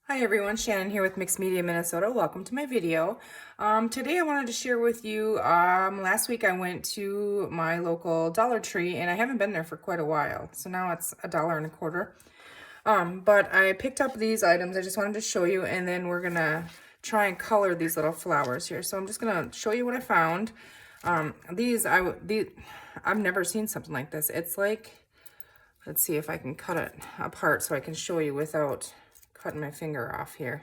Hi everyone, Shannon here with Mixed Media Minnesota. Welcome to my video. Today I wanted to share with you, last week I went to my local Dollar Tree and I haven't been there for quite a while. So now it's $1.25. But I picked up these items. I just wanted to show you, and then we're gonna try and color these little flowers here. So I'm just gonna show you what I found. I've never seen something like this. It's like, let's see if I can cut it apart so I can show you without cutting my finger off here.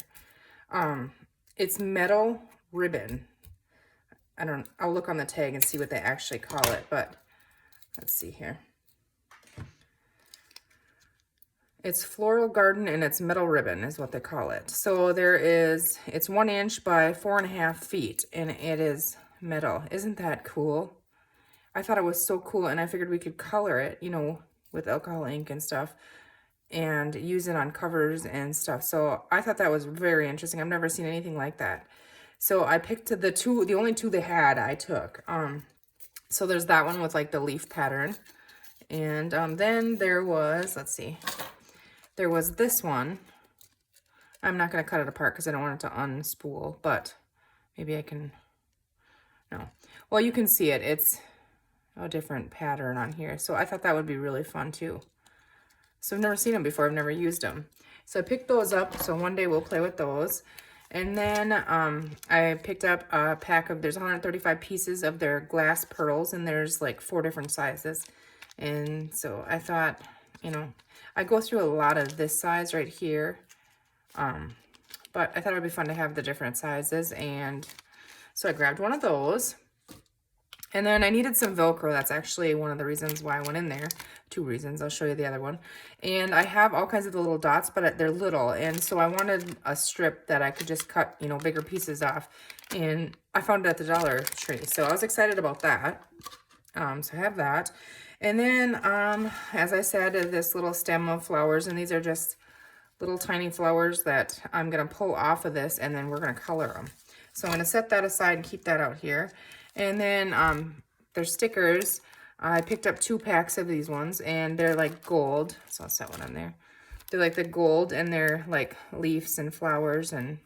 It's metal ribbon. I'll look on the tag and see what they actually call it, but let's see here. It's floral garden and it's metal ribbon is what they call it. So it's 1 inch by 4.5 feet and it is metal. Isn't that cool? I thought it was so cool, and I figured we could color it, with alcohol ink and stuff, and use it on covers and stuff. So I thought that was very interesting. I've never seen anything like that. So I picked the only two they had, I took. So there's that one with like the leaf pattern. And then there was, let's see, there was this one. I'm not going to cut it apart because I don't want it to unspool, but maybe I can, no. Well, you can see it. It's a different pattern on here. So I thought that would be really fun too. So I've never seen them before. I've never used them. So I picked those up. So one day we'll play with those. And then I picked up a pack of, there's 135 pieces of their glass pearls, and there's like 4 different sizes. And so I thought, I go through a lot of this size right here. But I thought it would be fun to have the different sizes. And so I grabbed one of those. And then I needed some Velcro. That's actually one of the reasons why I went in there. 2 reasons. I'll show you the other one. And I have all kinds of the little dots, but they're little. And so I wanted a strip that I could just cut, bigger pieces off. And I found it at the Dollar Tree. So I was excited about that. So I have that. And then, as I said, this little stem of flowers. And these are just little tiny flowers that I'm going to pull off of this. And then we're going to color them. So I'm going to set that aside and keep that out here. And then there's stickers. I picked up 2 packs of these ones, and they're like gold. So I'll set one on there. They're like the gold, and they're like leaves and flowers and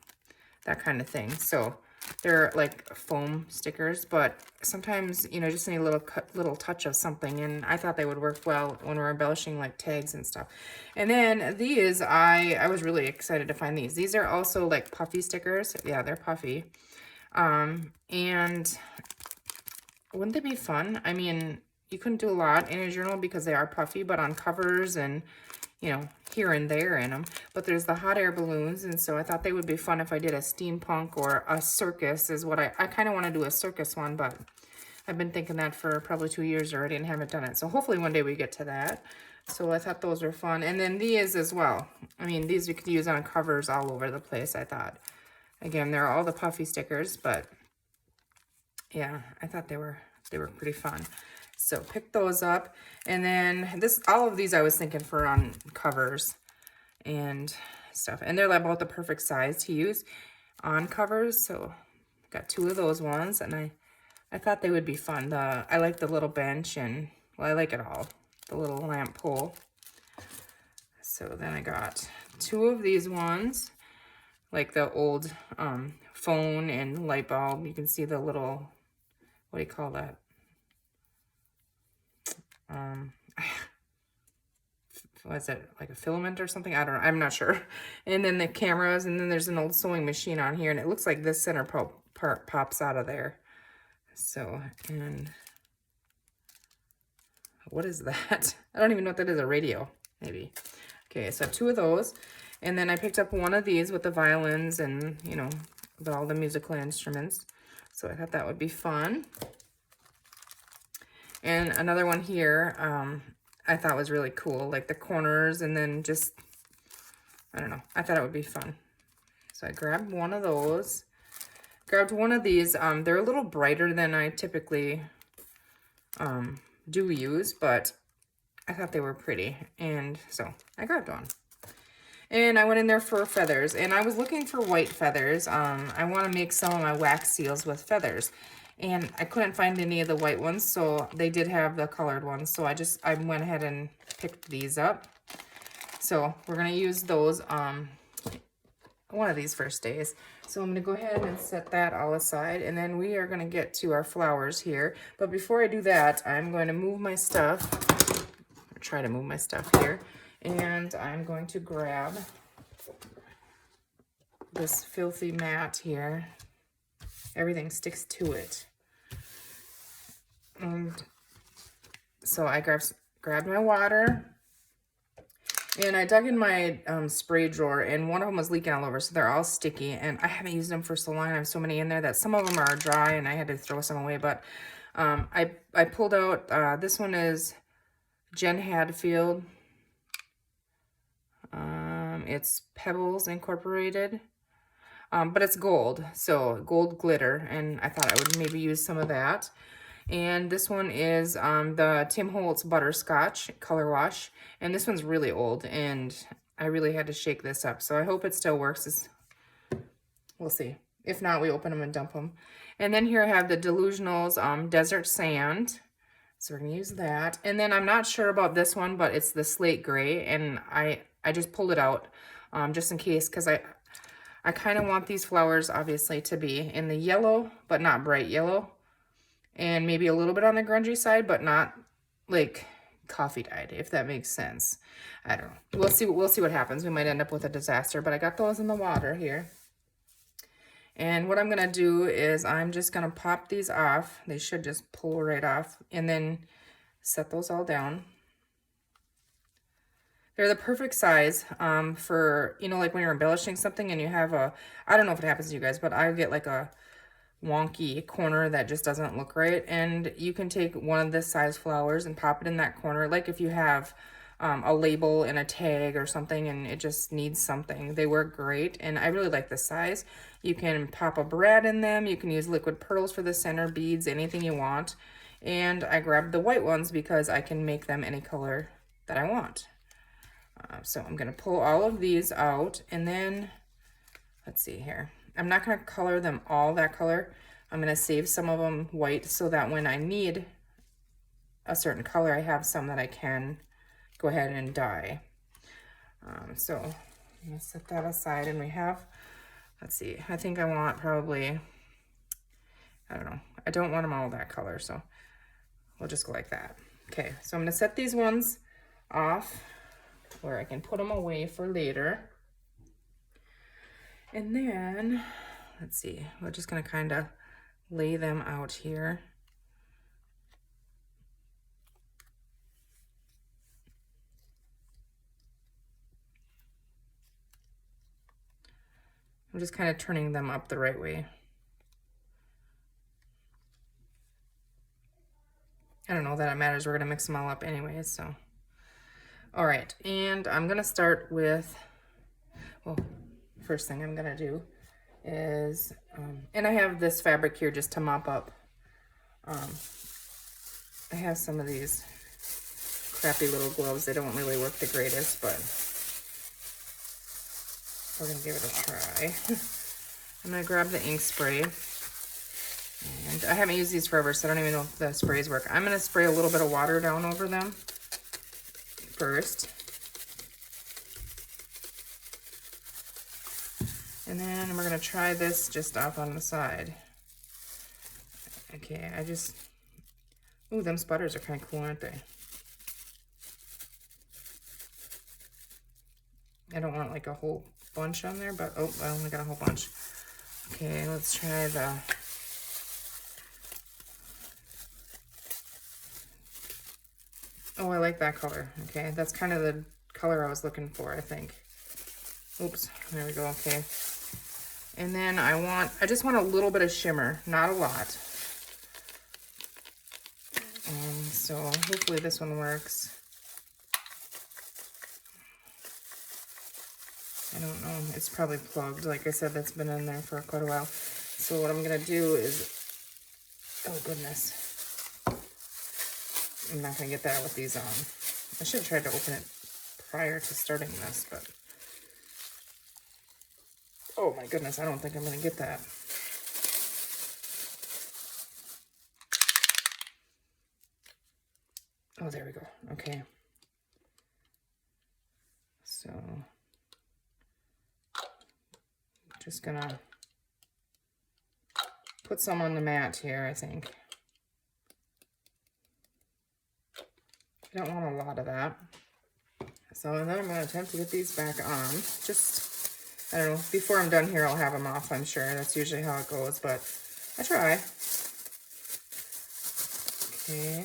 that kind of thing. So they're like foam stickers, but sometimes, just need a little touch of something. And I thought they would work well when we're embellishing like tags and stuff. And then these, I was really excited to find these. These are also like puffy stickers. Yeah, they're puffy. And wouldn't they be fun? I mean, you couldn't do a lot in a journal because they are puffy, but on covers and, here and there in them. But there's the hot air balloons, and so I thought they would be fun if I did a steampunk or a circus is what I kind of want to do a circus one, but I've been thinking that for probably 2 years already and haven't done it. So hopefully one day we get to that. So I thought those were fun. And then these as well. I mean, these you could use on covers all over the place, I thought. Again, they're all the puffy stickers, but yeah, I thought they were pretty fun. So pick those up. And then all of these I was thinking for on covers and stuff. And they're about the perfect size to use on covers. So got 2 of those ones, and I thought they would be fun. I like the little bench, and well, I like it all. The little lamp pole. So then I got 2 of these ones, like the old phone and light bulb. You can see the little, what do you call that? Was it like a filament or something? I don't know. I'm not sure. And then the cameras, and then there's an old sewing machine on here, and it looks like this center part pops out of there. So, and what is that? I don't even know what that is. A radio, maybe. Okay, so I have 2 of those. And then I picked up one of these with the violins and, with all the musical instruments. So I thought that would be fun. And another one here, I thought was really cool, like the corners, and then just, I don't know, I thought it would be fun. So I grabbed one of those, grabbed one of these. They're a little brighter than I typically do use, but I thought they were pretty, and so I grabbed one. And I went in there for feathers, and I was looking for white feathers. I want to make some of my wax seals with feathers. And I couldn't find any of the white ones, so they did have the colored ones. So I went ahead and picked these up. So we're going to use those one of these first days. So I'm going to go ahead and set that all aside, and then we are going to get to our flowers here. But before I do that, I'm going to move my stuff, or try to move my stuff here, and I'm going to grab this filthy mat here. Everything sticks to it. And so I grabbed my water, and I dug in my spray drawer, and one of them was leaking all over, so they're all sticky, and I haven't used them for so long. I have so many in there that some of them are dry, and I had to throw some away, but I pulled out, this one is Jen Hadfield. It's Pebbles Incorporated, but it's gold, so gold glitter, and I thought I would maybe use some of that. And this one is the Tim Holtz Butterscotch Color Wash. And this one's really old, and I really had to shake this up. So I hope it still works. We'll see. If not, we open them and dump them. And then here I have the Delusionals Desert Sand. So we're going to use that. And then I'm not sure about this one, but it's the Slate Gray. And I just pulled it out just in case, because I kind of want these flowers, obviously, to be in the yellow, but not bright yellow. And maybe a little bit on the grungy side, but not like coffee dyed, if that makes sense. I don't know. We'll see what happens. We might end up with a disaster, but I got those in the water here. And what I'm gonna do is I'm just gonna pop these off. They should just pull right off, and then set those all down. They're the perfect size for, you know, like when you're embellishing something and you have I don't know if it happens to you guys, but I get like a wonky corner that just doesn't look right, and you can take one of this size flowers and pop it in that corner, like if you have a label and a tag or something and it just needs something. They work great, and I really like this size. You can pop a brad in them, you can use liquid pearls for the center, beads, anything you want. And I grabbed the white ones because I can make them any color that I want. So I'm going to pull all of these out, and then let's see here. I'm not going to color them all that color. I'm going to save some of them white so that when I need a certain color, I have some that I can go ahead and dye. So I'm going to set that aside, and we have, let's see, I think I want probably, I don't know, I don't want them all that color, so we'll just go like that. Okay, so I'm going to set these ones off where I can put them away for later. And then, let's see, we're just going to kind of lay them out here. I'm just kind of turning them up the right way. I don't know that it matters. We're going to mix them all up anyways, so. All right, and I'm going to start with, well, first thing I'm going to do is, and I have this fabric here just to mop up. I have some of these crappy little gloves. They don't really work the greatest, but we're going to give it a try. I'm going to grab the ink spray. And I haven't used these forever, so I don't even know if the sprays work. I'm going to spray a little bit of water down over them first. And then we're going to try this just off on the side. Okay, ooh, them sputters are kind of cool, aren't they? I don't want like a whole bunch on there, but oh, I only got a whole bunch. Okay, let's try the, oh, I like that color. Okay, that's kind of the color I was looking for, I think. Oops, there we go, okay. And then I just want a little bit of shimmer, not a lot. So hopefully this one works. I don't know, it's probably plugged. Like I said, that's been in there for quite a while. So what I'm gonna do is, oh goodness. I'm not gonna get that with these on. I should have tried to open it prior to starting this, but oh my goodness, I don't think I'm gonna get that. Oh, there we go. Okay. So Just gonna put some on the mat here, I think. I don't want a lot of that. So, and then I'm going to attempt to get these back on. Just, I don't know, before I'm done here, I'll have them off, I'm sure. That's usually how it goes, but I try. Okay.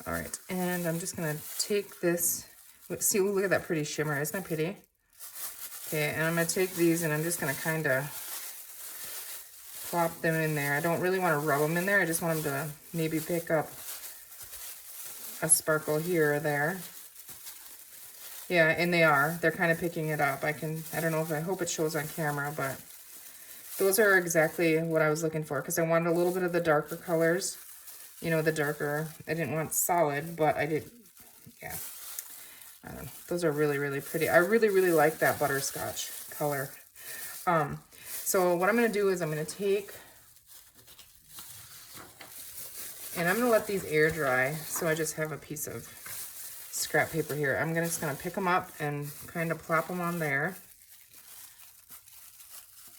All right, and I'm just going to take this. See, look at that pretty shimmer. Isn't that pretty? Okay, and I'm going to take these and I'm just going to kind of plop them in there. I don't really want to rub them in there. I just want them to maybe pick up a sparkle here or there. Yeah, and they are. They're kind of picking it up. I don't know if, I hope it shows on camera, but those are exactly what I was looking for because I wanted a little bit of the darker colors. You know, the darker. I didn't want solid, but I did, yeah. I don't know. Those are really, really pretty. I really, really like that butterscotch color. So what I'm going to do is I'm going to take, and I'm going to let these air dry. So I just have a piece of scrap paper here. I'm just going to pick them up and kind of plop them on there.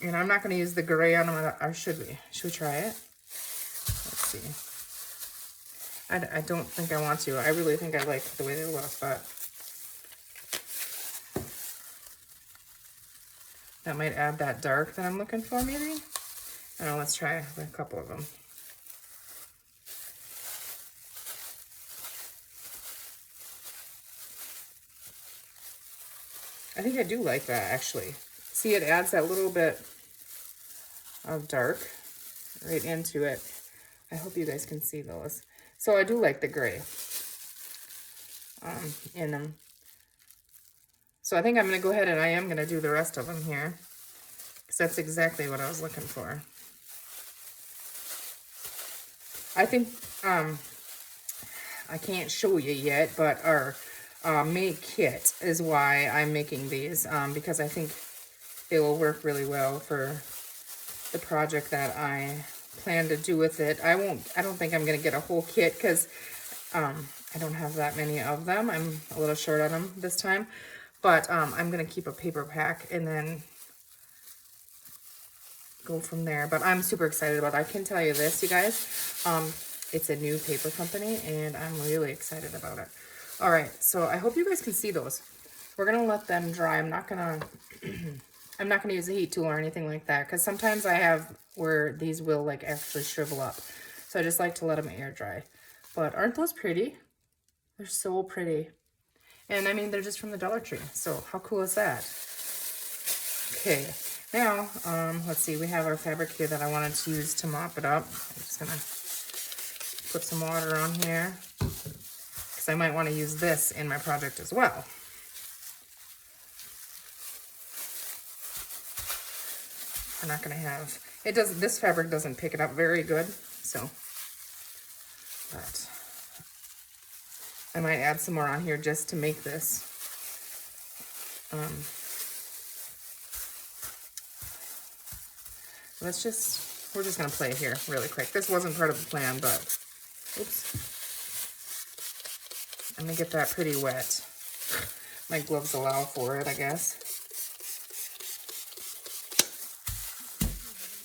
And I'm not going to use the gray on them, or should we? Should we try it? Let's see. I don't think I want to. I really think I like the way they look, but that might add that dark that I'm looking for, maybe? I don't know, let's try a couple of them. I think I do like that, actually. See, it adds that little bit of dark right into it. I hope you guys can see those. So I do like the gray in them. So I think I'm going to go ahead and I am going to do the rest of them here. Because that's exactly what I was looking for. I think, I can't show you yet, but our make kit is why I'm making these. Because I think they will work really well for the project that I plan to do with it. I don't think I'm going to get a whole kit because I don't have that many of them. I'm a little short on them this time. But I'm going to keep a paper pack and then go from there. But I'm super excited about it. I can tell you this, you guys. It's a new paper company, and I'm really excited about it. All right, so I hope you guys can see those. We're going to let them dry. I'm not going to use a heat tool or anything like that, because sometimes I have where these will like actually shrivel up. So I just like to let them air dry. But aren't those pretty? They're so pretty. And I mean, they're just from the Dollar Tree. So how cool is that? Okay, now, let's see. We have our fabric here that I wanted to use to mop it up. I'm just going to put some water on here, because I might want to use this in my project as well. We're not going to have, this fabric doesn't pick it up very good, so, but I might add some more on here just to make this. We're just going to play here really quick. This wasn't part of the plan, but, oops. I'm going to get that pretty wet. My gloves allow for it, I guess.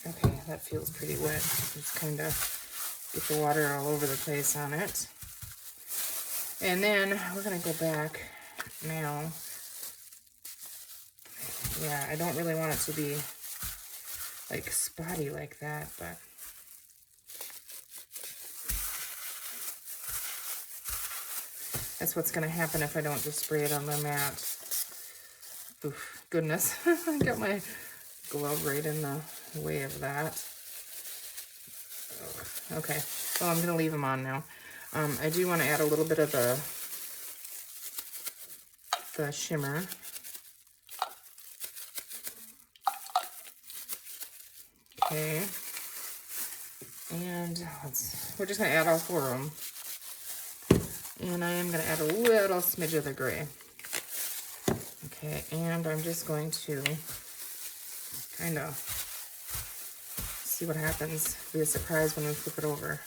Okay, that feels pretty wet. Just kind of get the water all over the place on it. And then we're going to go back now. Yeah, I don't really want it to be like spotty like that, but that's what's going to happen if I don't just spray it on the mat. Oof, goodness. I got my glove right in the way of that. Okay, so I'm going to leave them on now. I do want to add a little bit of the shimmer. Okay. And we're just going to add all 4 of them. And I am going to add a little smidge of the gray. Okay, and I'm just going to kind of see what happens. Be a surprise when we flip it over.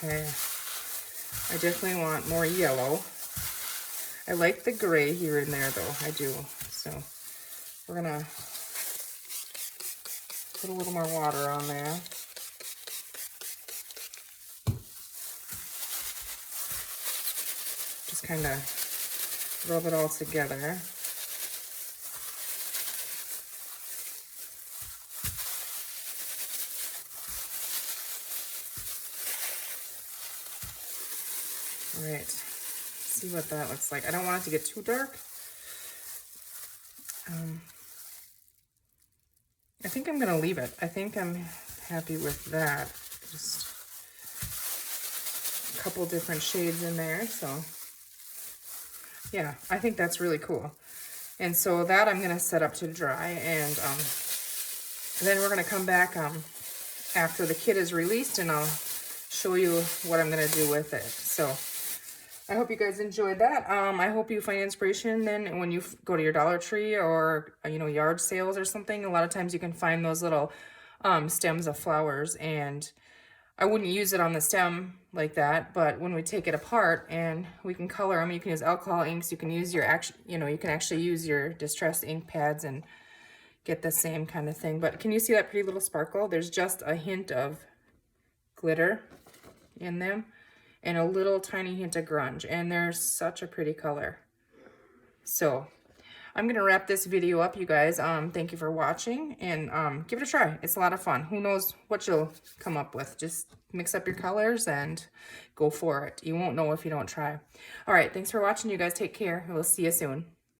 Okay. I definitely want more yellow. I like the gray here and there though, I do. So we're gonna put a little more water on there. Just kind of rub it all together. All right, see what that looks like. I don't want it to get too dark. I think I'm gonna leave it. I think I'm happy with that. Just a couple different shades in there, so yeah, I think that's really cool. And so that I'm gonna set up to dry, and then we're gonna come back after the kit is released, and I'll show you what I'm gonna do with it. So I hope you guys enjoyed that. I hope you find inspiration then when you go to your Dollar Tree or, you know, yard sales or something. A lot of times you can find those little stems of flowers, and I wouldn't use it on the stem like that, but when we take it apart and we can color them, you can use alcohol inks, you can use your you can actually use your distressed ink pads and get the same kind of thing. But can you see that pretty little sparkle? There's just a hint of glitter in them and a little tiny hint of grunge, and they're such a pretty color. So I'm gonna wrap this video up, you guys. Thank you for watching, and give it a try. It's a lot of fun. Who knows what you'll come up with. Just mix up your colors and go for it. You won't know if you don't try. All right, thanks for watching, you guys. Take care. We'll see you soon.